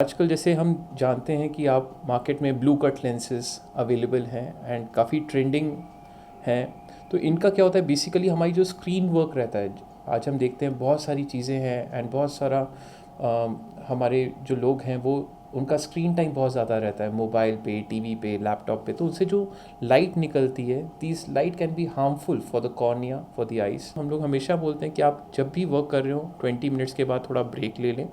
आजकल जैसे हम जानते हैं कि आप मार्केट में ब्लू कट लेंसेज अवेलेबल हैं एंड काफ़ी ट्रेंडिंग हैं। तो इनका क्या होता है, बेसिकली हमारी जो स्क्रीन वर्क रहता है, आज हम देखते हैं बहुत सारी चीज़ें हैं एंड बहुत सारा हमारे जो लोग हैं वो उनका स्क्रीन टाइम बहुत ज़्यादा रहता है मोबाइल पे, टीवी पे, लैपटॉप पे। तो उनसे जो लाइट निकलती है, this light can be harmful for the cornea, for the eyes. हम लोग हमेशा बोलते हैं कि आप जब भी वर्क कर रहे हो 20 मिनट्स के बाद थोड़ा ब्रेक ले लें।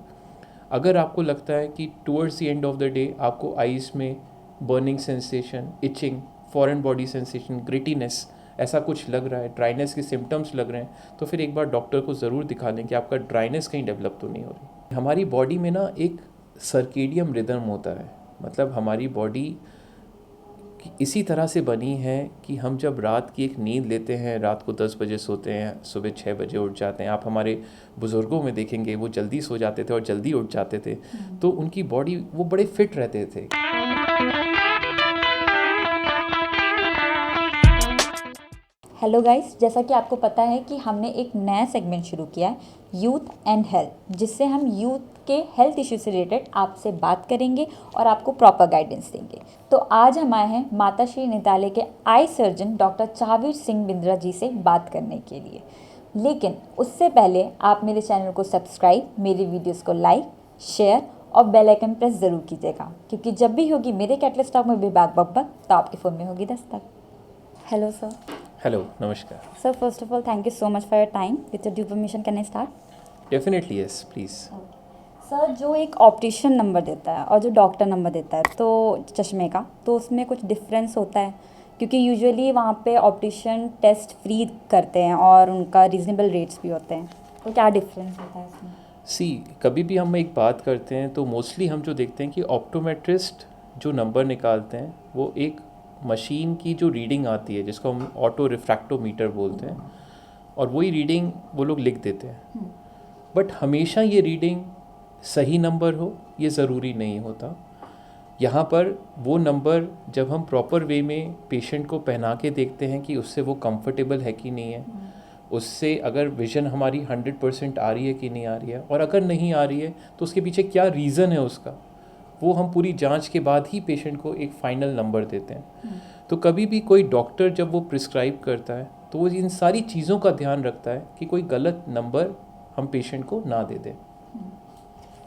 अगर आपको लगता है कि towards the end of the day आपको आइज़ में burning sensation, itching, foreign body sensation, grittiness ऐसा कुछ लग रहा है, ड्राइनेस के सिम्टम्स लग रहे हैं, तो फिर एक बार डॉक्टर को ज़रूर दिखा लें कि आपका ड्राइनेस कहीं डेवलप तो नहीं हो रही। हमारी बॉडी में ना एक सर्केडियम रिदम होता है, मतलब हमारी बॉडी इसी तरह से बनी है कि हम जब रात की एक नींद लेते हैं, रात को 10 बजे सोते हैं, सुबह 6 बजे उठ जाते हैं। आप हमारे बुज़ुर्गों में देखेंगे वो जल्दी सो जाते थे और जल्दी उठ जाते थे, तो उनकी बॉडी वो बड़े फिट रहते थे। हेलो गाइस, जैसा कि आपको पता है कि हमने एक नया सेगमेंट शुरू किया है, यूथ एंड हेल्थ, जिससे हम यूथ के हेल्थ इश्यू से रिलेटेड आपसे बात करेंगे और आपको प्रॉपर गाइडेंस देंगे। तो आज हम आए हैं माता श्री नेत्रालय के eye surgeon doctor Chahveer Singh Bindra ji से बात करने के लिए। लेकिन उससे पहले आप मेरे चैनल को सब्सक्राइब, मेरी वीडियोज़ को लाइक, शेयर और बेल आइकन प्रेस ज़रूर कीजिएगा, क्योंकि जब भी होगी मेरे कैटलेस टॉक में विभाग बब्बक तो आपके फ़ोन में होगी दस्तक। Hello sir. हेलो, नमस्कार। Sir, first of all, thank you so much for your time. With your due permission, can I start? Definitely yes, please. Sir, जो एक ऑप्टिशियन नंबर देता है और जो डॉक्टर नंबर देता है तो चश्मे का, तो उसमें कुछ डिफरेंस होता है? क्योंकि यूजुअली वहाँ पे ऑप्टिशियन टेस्ट फ्री करते हैं और उनका रीजनेबल रेट्स भी होते हैं, तो क्या डिफरेंस होता है इसमें? सी, कभी भी हम एक बात करते हैं तो मोस्टली हम जो देखते हैं कि ऑप्टोमेट्रिस्ट जो नंबर निकालते हैं वो एक मशीन की जो रीडिंग आती है, जिसको हम ऑटो रिफ्रैक्टोमीटर बोलते हैं, और वही रीडिंग वो लोग लिख देते हैं। बट हमेशा ये रीडिंग सही नंबर हो ये ज़रूरी नहीं होता। यहाँ पर वो नंबर जब हम प्रॉपर वे में पेशेंट को पहना के देखते हैं कि उससे वो कंफर्टेबल है कि नहीं है, उससे अगर विज़न हमारी 100% आ रही है कि नहीं आ रही है, और अगर नहीं आ रही है तो उसके पीछे क्या रीज़न है उसका, वो हम पूरी जांच के बाद ही पेशेंट को एक फ़ाइनल नंबर देते हैं। तो कभी भी कोई डॉक्टर जब वो प्रिस्क्राइब करता है तो वो इन सारी चीज़ों का ध्यान रखता है कि कोई गलत नंबर हम पेशेंट को ना दे दें।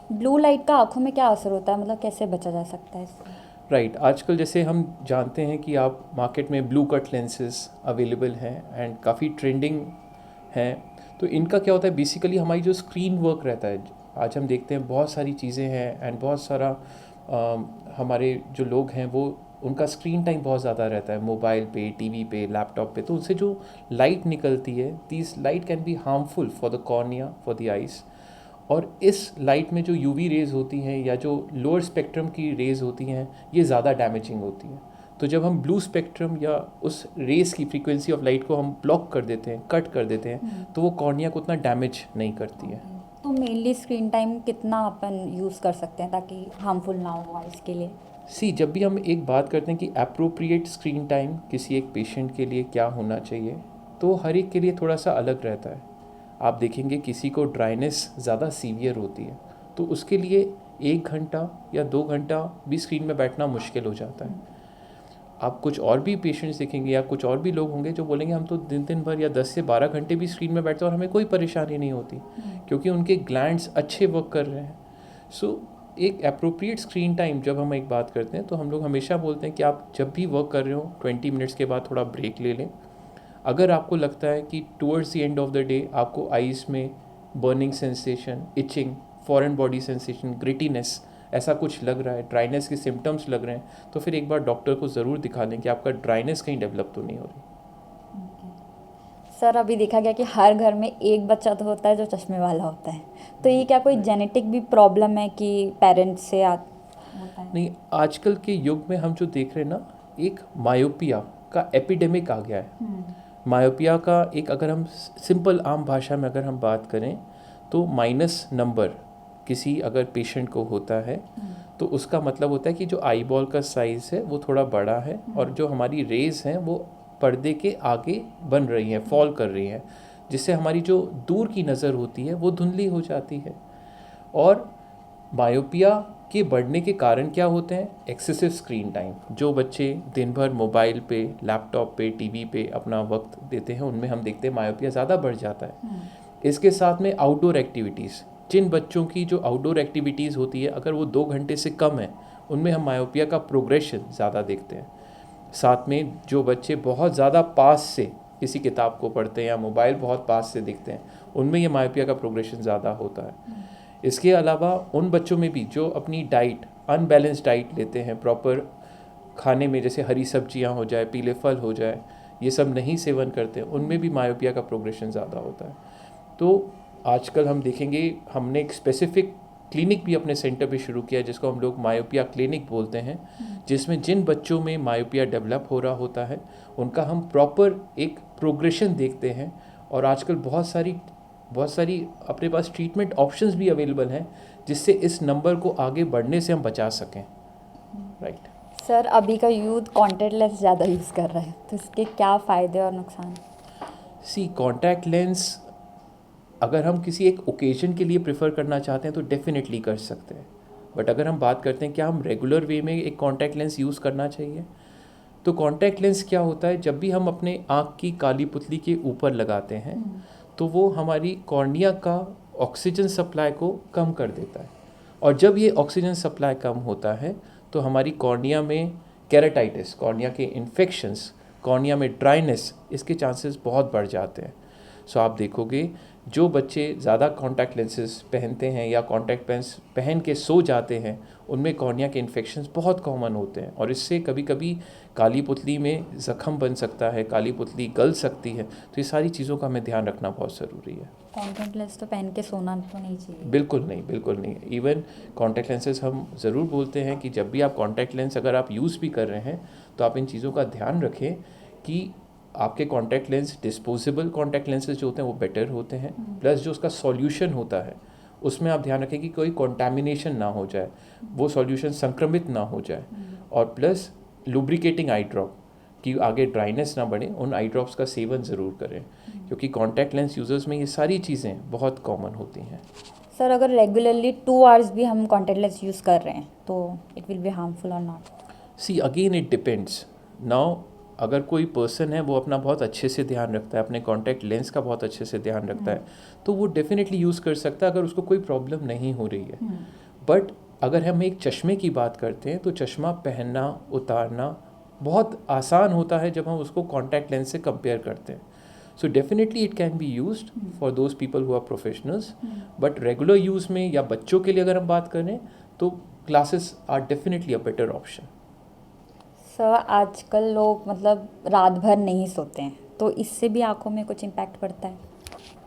ब्लू लाइट का आँखों में क्या असर होता है, मतलब कैसे बचा जा सकता है इससे? राइट, आजकल जैसे हम जानते हैं कि आप मार्केट में ब्लू कट लेंसेज अवेलेबल हैं एंड काफ़ी ट्रेंडिंग हैं। तो इनका क्या होता है, बेसिकली हमारी जो स्क्रीन वर्क रहता है, आज हम देखते हैं बहुत सारी चीज़ें हैं एंड बहुत सारा हमारे जो लोग हैं वो उनका स्क्रीन टाइम बहुत ज़्यादा रहता है मोबाइल पे, टीवी पे, लैपटॉप पे। तो उनसे जो लाइट निकलती है, this light can be harmful for the cornea, for the eyes. और इस लाइट में जो यूवी रेज़ होती हैं या जो लोअर स्पेक्ट्रम की रेज़ होती हैं, ये ज़्यादा डैमेजिंग होती हैं। तो जब हम ब्लू स्पेक्ट्रम या उस रेज़ की फ्रीक्वेंसी ऑफ लाइट को हम ब्लॉक कर देते हैं, कट कर देते हैं, तो वो कॉर्निया को उतना डैमेज नहीं करती है। तो मेनली स्क्रीन टाइम कितना अपन यूज़ कर सकते हैं ताकि हार्मफुल ना हो आइज़ के लिए? सी, जब भी हम एक बात करते हैं कि अप्रोप्रिएट स्क्रीन टाइम किसी एक पेशेंट के लिए क्या होना चाहिए, तो हर एक के लिए थोड़ा सा अलग रहता है। आप देखेंगे किसी को ड्राइनेस ज़्यादा सीवियर होती है, तो उसके लिए 1 घंटा या 2 घंटा भी स्क्रीन में बैठना मुश्किल हो जाता है। आप कुछ और भी पेशेंट्स देखेंगे या कुछ और भी लोग होंगे जो बोलेंगे हम तो दिन भर या 10 से 12 घंटे भी स्क्रीन में बैठते हैं और हमें कोई परेशानी नहीं होती, क्योंकि उनके ग्लैंड्स अच्छे वर्क कर रहे हैं। सो एक अप्रोप्रिएट स्क्रीन टाइम जब हम एक बात करते हैं तो हम लोग हमेशा बोलते हैं कि आप जब भी वर्क कर रहे हो 20 मिनट्स के बाद थोड़ा ब्रेक ले लें। अगर आपको लगता है कि towards the end of the day आपको आइज़ में burning sensation, itching, foreign body sensation, grittiness ऐसा कुछ लग रहा है, ड्राइनेस के सिम्टम्स लग रहे हैं, तो फिर एक बार डॉक्टर को ज़रूर दिखा लें कि आपका ड्राइनेस कहीं डेवलप तो नहीं हो रही। सर, अभी देखा गया कि हर घर में एक बच्चा तो होता है जो चश्मे वाला होता है, तो ये क्या कोई जेनेटिक भी प्रॉब्लम है कि पेरेंट्स से होता है? नहीं, आजकल के युग में हम जो देख रहे हैं ना, एक मायोपिया का एपिडेमिक आ गया है। मायोपिया का एक, अगर हम सिंपल आम भाषा में अगर हम बात करें तो माइनस नंबर किसी अगर पेशेंट को होता है तो उसका मतलब होता है कि जो आई बॉल का साइज़ है वो थोड़ा बड़ा है और जो हमारी रेज़ हैं वो पर्दे के आगे बन रही हैं, फॉल कर रही हैं, जिससे हमारी जो दूर की नज़र होती है वो धुंधली हो जाती है। और मायोपिया के बढ़ने के कारण क्या होते हैं? Excessive screen time. जो बच्चे दिन भर मोबाइल पे, लैपटॉप पे, टीवी पे अपना वक्त देते हैं, उनमें हम देखते हैं मायोपिया ज़्यादा बढ़ जाता है। इसके साथ में आउटडोर एक्टिविटीज़, जिन बच्चों की जो आउटडोर एक्टिविटीज़ होती है अगर वो 2 घंटे से कम है, उनमें हम मायोपिया का प्रोग्रेशन ज़्यादा देखते हैं। साथ में जो बच्चे बहुत ज़्यादा पास से किसी किताब को पढ़ते हैं या मोबाइल बहुत पास से देखते हैं, उनमें ये मायोपिया का प्रोग्रेशन ज़्यादा होता है। इसके अलावा उन बच्चों में भी जो अपनी डाइट, अनबैलेंस डाइट लेते हैं, प्रॉपर खाने में जैसे हरी सब्जियां हो जाए, पीले फल हो जाए, ये सब नहीं सेवन करते, उनमें भी मायोपिया का प्रोग्रेशन ज़्यादा होता है। तो आजकल हम देखेंगे, हमने एक स्पेसिफिक क्लिनिक भी अपने सेंटर पे शुरू किया जिसको हम लोग मायोपिया क्लिनिक बोलते हैं, जिसमें जिन बच्चों में मायोपिया डेवलप हो रहा होता है उनका हम प्रॉपर एक प्रोग्रेशन देखते हैं। और आजकल बहुत सारी अपने पास ट्रीटमेंट ऑप्शंस भी अवेलेबल हैं जिससे इस नंबर को आगे बढ़ने से हम बचा सकें। राइट। सर, अभी का यूथ कॉन्टैक्ट लेंस ज़्यादा यूज़ कर रहा है, तो इसके क्या फ़ायदे और नुकसान? सी, कॉन्टैक्ट लेंस अगर हम किसी एक ओकेजन के लिए प्रेफर करना चाहते हैं तो डेफिनेटली कर सकते हैं। बट अगर हम बात करते हैं क्या हम रेगुलर वे में एक कॉन्टैक्ट लेंस यूज़ करना चाहिए, तो कॉन्टैक्ट लेंस क्या होता है, जब भी हम अपने आँख की काली पुतली के ऊपर लगाते हैं तो वो हमारी कॉर्निया का ऑक्सीजन सप्लाई को कम कर देता है। और जब ये ऑक्सीजन सप्लाई कम होता है तो हमारी कॉर्निया में केराटाइटिस, कॉर्निया के इन्फेक्शंस, कॉर्निया में ड्राइनेस, इसके चांसेस बहुत बढ़ जाते हैं। सो आप देखोगे जो बच्चे ज़्यादा कॉन्टैक्ट लेंसेज पहनते हैं या कॉन्टैक्ट लेंस पहन के सो जाते हैं, उनमें कॉर्निया के इन्फेक्शंस बहुत कॉमन होते हैं और इससे कभी कभी काली पुतली में ज़ख्म बन सकता है, काली पुतली गल सकती है। तो ये सारी चीज़ों का हमें ध्यान रखना बहुत ज़रूरी है। कॉन्टैक्ट लेंस तो पहन के सोना तो नहीं चाहिए? बिल्कुल नहीं, बिल्कुल नहीं। इवन कॉन्टैक्ट लेंसेज हम ज़रूर बोलते हैं कि जब भी आप कॉन्टैक्ट लेंस अगर आप यूज़ भी कर रहे हैं तो आप इन चीज़ों का ध्यान रखें कि आपके contact lens, disposable contact lenses जो होते हैं वो बेटर होते हैं, प्लस जो उसका सॉल्यूशन होता है उसमें आप ध्यान रखें कि कोई कॉन्टैमिनेशन ना हो जाए, वो सॉल्यूशन संक्रमित ना हो जाए। और प्लस लुब्रिकेटिंग आई ड्रॉप कि आगे ड्राइनेस ना बढ़े, उन आई ड्रॉप्स का सेवन ज़रूर करें, क्योंकि कॉन्टैक्ट लेंस यूज़र्स में ये सारी चीज़ें बहुत कॉमन होती हैं। सर, अगर रेगुलरली 2 आवर्स भी हम कॉन्टैक्ट लेंस यूज़ कर रहे हैं तो इट विल बी हार्मफुल और not? See, again it depends. Now अगर कोई पर्सन है वो अपना बहुत अच्छे से ध्यान रखता है, अपने कॉन्टैक्ट लेंस का बहुत अच्छे से ध्यान रखता है, तो वो डेफिनेटली यूज़ कर सकता है अगर उसको कोई प्रॉब्लम नहीं हो रही है। बट अगर हम एक चश्मे की बात करते हैं तो चश्मा पहनना, उतारना बहुत आसान होता है जब हम उसको कॉन्टैक्ट लेंस से कंपेयर करते हैं। So definitely it can be used for those people who are professionals, but regular use में या बच्चों के लिए अगर हम बात करें तो glasses are definitely a better option. Sir, आजकल लोग मतलब रात भर नहीं सोते हैं, तो इससे भी आंखों में कुछ इम्पैक्ट पड़ता है?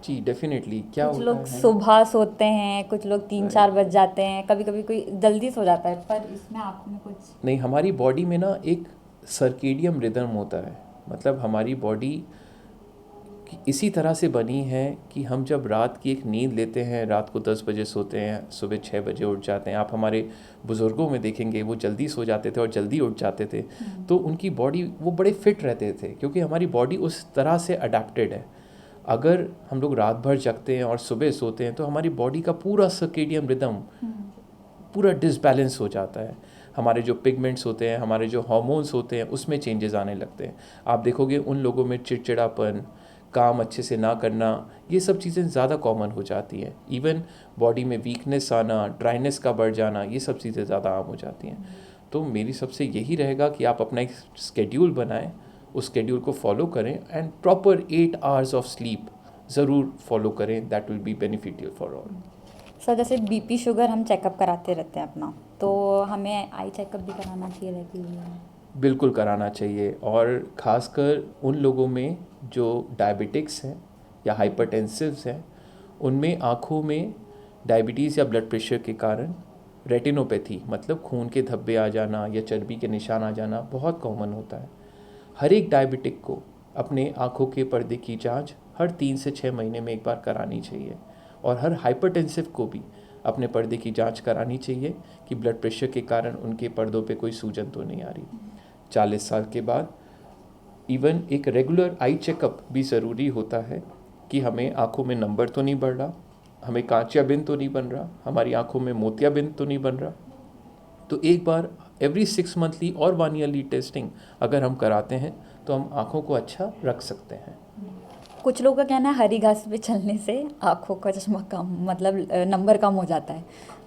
जी डेफिनेटली। क्या कुछ होता लोग है, सुबह सोते हैं, कुछ लोग 3-4 बज जाते हैं, कभी कभी कोई जल्दी सो जाता है, पर इसमें आंखों में कुछ नहीं, हमारी बॉडी में ना एक सर्केडियम रिदम होता है। मतलब हमारी बॉडी इसी तरह से बनी है कि हम जब रात की एक नींद लेते हैं, रात को 10 बजे सोते हैं, सुबह 6 बजे उठ जाते हैं। आप हमारे बुज़ुर्गों में देखेंगे वो जल्दी सो जाते थे और जल्दी उठ जाते थे, तो उनकी बॉडी वो बड़े फिट रहते थे क्योंकि हमारी बॉडी उस तरह से अडेप्टेड है। अगर हम लोग रात भर जगते हैं और सुबह सोते हैं तो हमारी बॉडी का पूरा सर्केडियम रिदम पूरा डिसबैलेंस हो जाता है। हमारे जो पिगमेंट्स होते हैं, हमारे जो हार्मोन्स होते हैं, उसमें चेंजेस आने लगते हैं। आप देखोगे उन लोगों में चिड़चिड़ापन, काम अच्छे से ना करना, ये सब चीज़ें ज़्यादा कॉमन हो जाती हैं। इवन बॉडी में वीकनेस आना, ड्राइनेस का बढ़ जाना, ये सब चीज़ें ज़्यादा आम हो जाती हैं। तो मेरी सबसे यही रहेगा कि आप अपना एक स्केड्यूल बनाएं, उस स्केड्यूल को फॉलो करें and proper 8 hours of sleep ज़रूर फॉलो करें। That will be beneficial for all. Sir, जैसे बीपी शुगर हम चेकअप कराते रहते हैं अपना, तो हमें आई चेकअप भी कराना चाहिए रेगुलरली? बिल्कुल कराना चाहिए, और ख़ासकर उन लोगों में जो डायबिटिक्स हैं या हाइपरटेंसिव्स हैं, उनमें आँखों में डायबिटीज़ या ब्लड प्रेशर के कारण रेटिनोपैथी, मतलब खून के धब्बे आ जाना या चर्बी के निशान आ जाना बहुत कॉमन होता है। हर एक डायबिटिक को अपने आँखों के पर्दे की जांच हर 3 से 6 महीने में एक बार करानी चाहिए, और हर हाइपरटेंसिव को भी अपने पर्दे की जांच करानी चाहिए कि ब्लड प्रेशर के कारण उनके पर्दों पे कोई सूजन तो नहीं आ रही। 40 साल के बाद इवन एक रेगुलर आई चेकअप भी ज़रूरी होता है कि हमें आँखों में नंबर तो नहीं बढ़ रहा, हमें कांचिया बिंद तो नहीं बन रहा, हमारी आँखों में मोतिया बिंद तो नहीं बन रहा। तो एक बार एवरी 6 मंथली और 1 ईयरली टेस्टिंग अगर हम कराते हैं तो हम आँखों को अच्छा रख सकते हैं। कुछ लोगों का कहना है हरी घास पे चलने से आँखों का चश्मा कम, मतलब नंबर कम हो जाता है,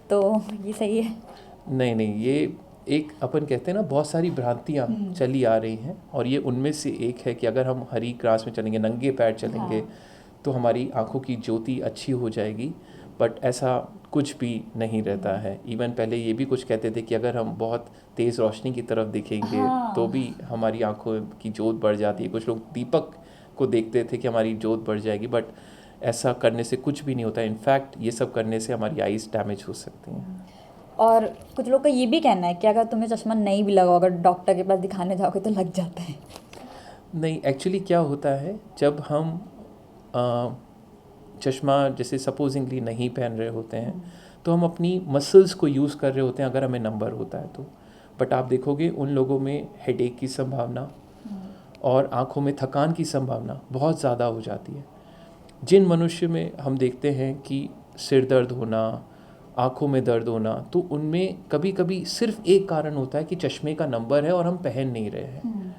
तो ये सही है? नहीं नहीं, ये एक अपन कहते हैं ना, बहुत सारी भ्रांतियाँ चली आ रही हैं और ये उनमें से एक है कि अगर हम हरी ग्रास में चलेंगे, नंगे पैर चलेंगे, तो हमारी आँखों की ज्योति अच्छी हो जाएगी। बट ऐसा कुछ भी नहीं रहता है। इवन पहले ये भी कुछ कहते थे कि अगर हम बहुत तेज़ रोशनी की तरफ देखेंगे तो भी हमारी आँखों की जोत बढ़ जाती है। कुछ लोग दीपक को देखते थे कि हमारी जोत बढ़ जाएगी, बट ऐसा करने से कुछ भी नहीं होता। इनफैक्ट ये सब करने से हमारी आइज़ डैमेज हो सकती हैं। और कुछ लोग का ये भी कहना है कि अगर तुम्हें चश्मा नहीं भी लगा, अगर डॉक्टर के पास दिखाने जाओगे तो लग जाता है। नहीं, एक्चुअली क्या होता है, जब हम चश्मा जैसे सपोजिंगली नहीं पहन रहे होते हैं तो हम अपनी मसल्स को यूज़ कर रहे होते हैं अगर हमें नंबर होता है तो। बट आप देखोगे उन लोगों में हेडेक की संभावना और आँखों में थकान की संभावना बहुत ज़्यादा हो जाती है। जिन मनुष्य में हम देखते हैं कि सिर दर्द होना, आँखों में दर्द होना, तो उनमें कभी कभी सिर्फ एक कारण होता है कि चश्मे का नंबर है और हम पहन नहीं रहे हैं।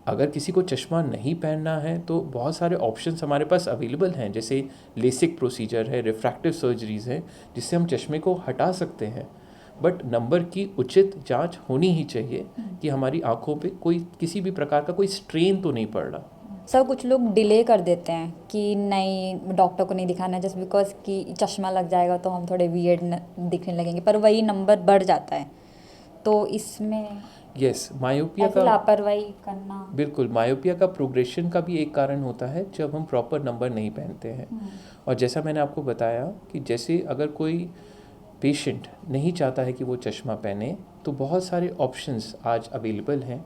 अगर किसी को चश्मा नहीं पहनना है तो बहुत सारे ऑप्शंस हमारे पास अवेलेबल हैं, जैसे लेसिक प्रोसीजर है, रिफ्रैक्टिव सर्जरीज़ हैं, जिससे हम चश्मे को हटा सकते हैं। बट नंबर की उचित जांच होनी ही चाहिए कि हमारी आंखों पे कोई किसी भी प्रकार का कोई स्ट्रेन तो नहीं पड़ रहा। सर कुछ लोग डिले कर देते हैं कि नहीं डॉक्टर को नहीं दिखाना जस्ट बिकॉज कि चश्मा लग जाएगा तो हम थोड़े वियर्ड दिखने लगेंगे, पर वही नंबर बढ़ जाता है, तो इसमें यस, मायोपिया ऐसे का लापरवाही करना। बिल्कुल, मायोपिया का प्रोग्रेशन का भी एक कारण होता है जब हम प्रॉपर नंबर नहीं पहनते हैं। और जैसा मैंने आपको बताया कि जैसे अगर कोई पेशेंट नहीं चाहता है कि वो चश्मा पहने तो बहुत सारे ऑप्शंस आज अवेलेबल हैं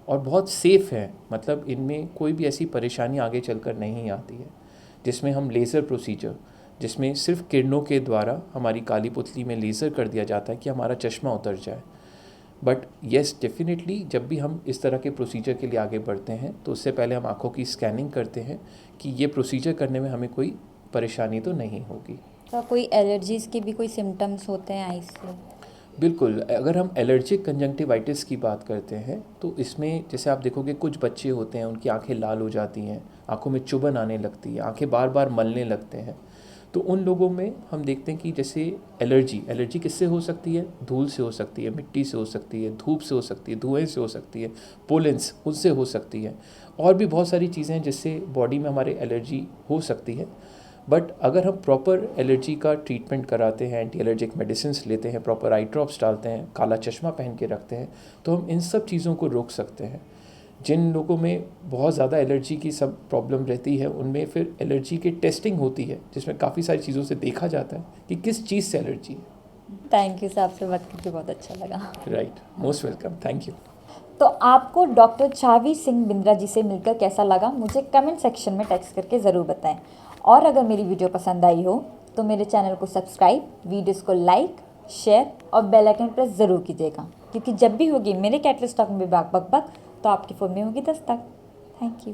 और बहुत सेफ़ हैं। मतलब इनमें कोई भी ऐसी परेशानी आगे चलकर नहीं आती है। जिसमें हम लेज़र प्रोसीजर, जिसमें सिर्फ किरणों के द्वारा हमारी काली पुतली में लेज़र कर दिया जाता है कि हमारा चश्मा उतर जाए। बट येस, डेफिनेटली जब भी हम इस तरह के प्रोसीजर के लिए आगे बढ़ते हैं तो उससे पहले हम आँखों की स्कैनिंग करते हैं कि ये प्रोसीजर करने में हमें कोई परेशानी तो नहीं होगी। तो कोई एलर्जीज़ के भी कोई सिम्टम्स होते हैं आइज से? बिल्कुल, अगर हम एलर्जिक कंजंक्टिवाइटिस की बात करते हैं तो इसमें जैसे आप देखोगे कुछ बच्चे होते हैं उनकी आंखें लाल हो जाती हैं, आंखों में चुभन आने लगती है, आंखें बार बार मलने लगते हैं। तो उन लोगों में हम देखते हैं कि जैसे एलर्जी किससे हो सकती है? धूल से हो सकती है, मिट्टी से हो सकती है, धूप से हो सकती है, धुएँ से हो सकती है, पोलेंस उससे हो सकती है, और भी बहुत सारी चीज़ें हैं जिससे बॉडी में हमारे एलर्जी हो सकती है। बट अगर हम प्रॉपर एलर्जी का ट्रीटमेंट कराते हैं, एंटी एलर्जिक मेडिसिन्स लेते हैं, प्रॉपर आई ड्रॉप्स डालते हैं, काला चश्मा पहन के रखते हैं, तो हम इन सब चीज़ों को रोक सकते हैं। जिन लोगों में बहुत ज़्यादा एलर्जी की सब प्रॉब्लम रहती है उनमें फिर एलर्जी की टेस्टिंग होती है जिसमें काफ़ी सारी चीज़ों से देखा जाता है कि किस चीज़ से एलर्जी है। थैंक यू सर, आपसे बात करके बहुत अच्छा लगा। Right, most welcome, thank you. तो आपको डॉक्टर चावी सिंह बिंद्रा जी से मिलकर कैसा लगा मुझे कमेंट सेक्शन में टेक्स्ट करके ज़रूर बताएं। और अगर मेरी वीडियो पसंद आई हो तो मेरे चैनल को सब्सक्राइब, वीडियोस को लाइक, शेयर और बेल आइकन प्रेस ज़रूर कीजिएगा, क्योंकि जब भी होगी मेरे कैटलिस्ट टॉक में बक बक बक तो आपके फ़ोन में होगी दस्तक। Thank you.